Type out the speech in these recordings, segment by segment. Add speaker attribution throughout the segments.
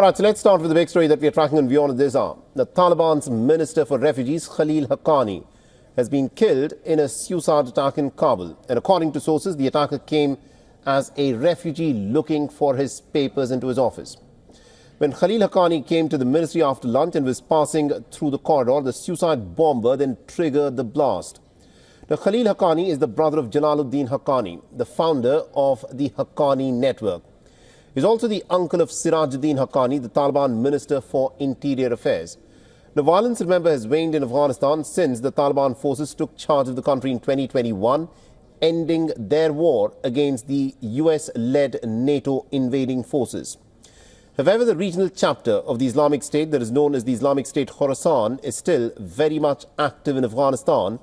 Speaker 1: All right, so let's start with the big story that we are tracking on WION this hour. The Taliban's Minister for Refugees, Khalil Haqqani, has been killed in a suicide attack in Kabul. And according to sources, the attacker came as a refugee looking for his papers into his office. When Khalil Haqqani came to the ministry after lunch and was passing through the corridor, the suicide bomber then triggered the blast. Now, Khalil Haqqani is the brother of Jalaluddin Haqqani, the founder of the Haqqani network. He's also the uncle of Sirajuddin Haqqani, the Taliban Minister for Interior Affairs. The violence, remember, has waned in Afghanistan since the Taliban forces took charge of the country in 2021, ending their war against the US-led NATO invading forces. However, the regional chapter of the Islamic State that is known as the Islamic State Khorasan is still very much active in Afghanistan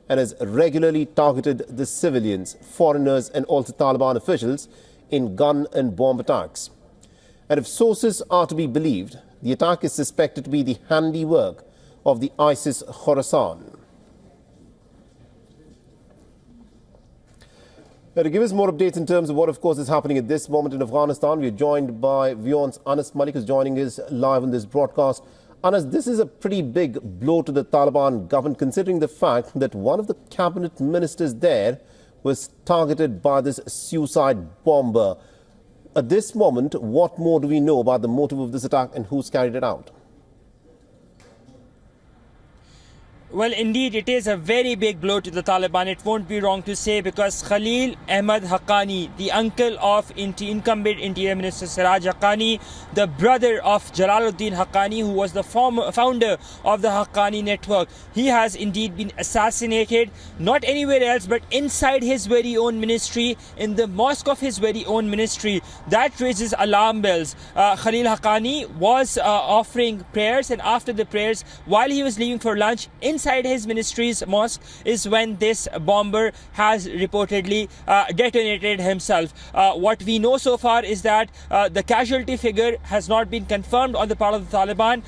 Speaker 1: and has regularly targeted the civilians, foreigners and also Taliban officials in gun and bomb attacks. And if sources are to be believed, the attack is suspected to be the handiwork of the ISIS Khorasan. Now, to give us more updates in terms of what, of course, is happening at this moment in Afghanistan, we are joined by WION's Anas Malik, who's joining us live on this broadcast. Anas, this is a pretty big blow to the Taliban government, considering the fact that one of the cabinet ministers there was targeted by this suicide bomber. At this moment, what more do we know about the motive of this attack and who's carried it out?
Speaker 2: Well, indeed, it is a very big blow to the Taliban. It won't be wrong to say, because Khalil Haqqani, the uncle of incumbent Interior Minister Siraj Haqqani, the brother of Jalaluddin Haqqani, who was the founder of the Haqqani network, he has indeed been assassinated, not anywhere else, but inside his very own ministry, in the mosque of his very own ministry. That raises alarm bells. Khalil Haqqani was offering prayers, and after the prayers, while he was leaving for lunch, inside his ministry's mosque is when this bomber has reportedly detonated himself. What we know so far is that the casualty figure has not been confirmed on the part of the Taliban,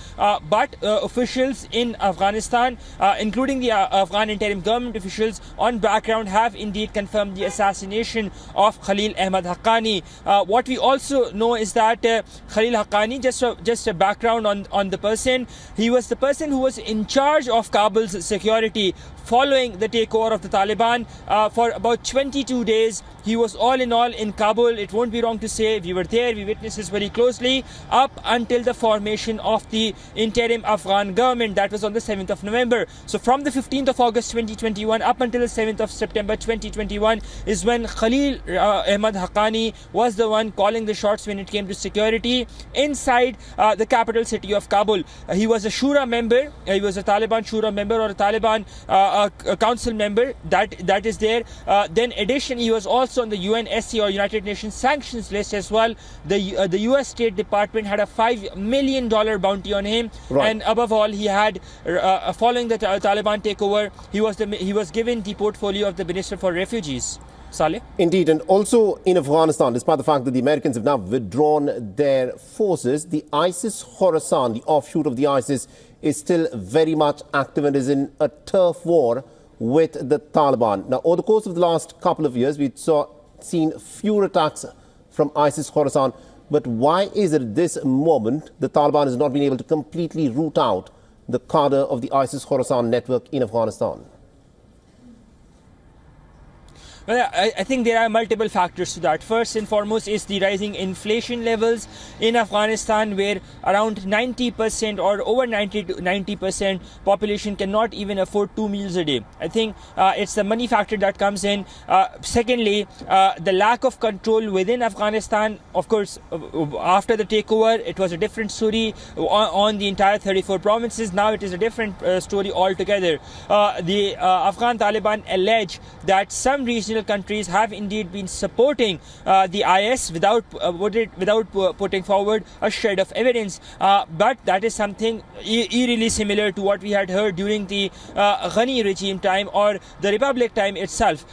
Speaker 2: but officials in Afghanistan, including the Afghan interim government officials on background, have indeed confirmed the assassination of Khalil Haqqani. What we also know is that Khalil Haqqani, just a background on the person, he was the person who was in charge of Kabul's security following the takeover of the Taliban. For about 22 days, he was all in all in Kabul. It won't be wrong to say we were there, we witnessed this very closely, up until the formation of the interim Afghan government. That was on the 7th of November. So from the 15th of August 2021 up until the 7th of September 2021 is when Khalil Haqqani was the one calling the shots when it came to security inside the capital city of Kabul. He was a Shura member, he was a Taliban Shura member or a Taliban a council member that is there. Then addition, he was also on the UNSC or United Nations sanctions list as well. The US State Department had a $5 million bounty on him, right. And above all, he had following the Taliban takeover, he was given the portfolio of the Minister for Refugees. Saleh? Indeed,
Speaker 1: and also in Afghanistan, despite the fact that the Americans have now withdrawn their forces, the ISIS Khorasan, the offshoot of the ISIS, is still very much active and is in a turf war with the Taliban. Now, over the course of the last couple of years, we've seen fewer attacks from ISIS Khorasan. But why is it at this moment the Taliban has not been able to completely root out the cadre of the ISIS Khorasan network in Afghanistan?
Speaker 2: Well, I think there are multiple factors to that. First and foremost is the rising inflation levels in Afghanistan, where around 90% or over 90% population cannot even afford 2 meals a day. I think it's the money factor that comes in. Secondly, the lack of control within Afghanistan. Of course, after the takeover, it was a different story on the entire 34 provinces. Now it is a different story altogether. The Afghan Taliban allege that some regional countries have indeed been supporting the IS without putting forward a shred of evidence. But that is something eerily similar to what we had heard during the Ghani regime time or the Republic time itself.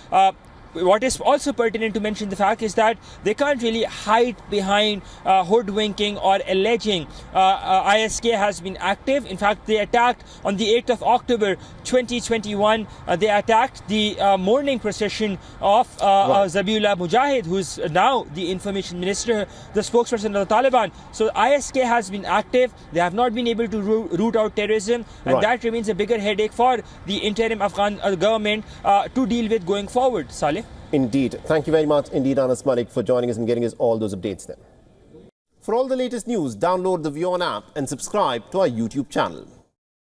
Speaker 2: what is also pertinent to mention the fact is that they can't really hide behind hoodwinking or alleging. ISK has been active. In fact, they attacked on the 8th of October 2021. They attacked the mourning procession of Zabiullah Mujahid, who's now the information minister, the spokesperson of the Taliban. So ISK has been active. They have not been able to root out terrorism, and that remains a bigger headache for the interim Afghan government to deal with going forward. Saleh?
Speaker 1: Indeed. Thank you very much indeed, Anas Malik, for joining us and getting us all those updates then. For all the latest news, download the WION app and subscribe to our YouTube channel.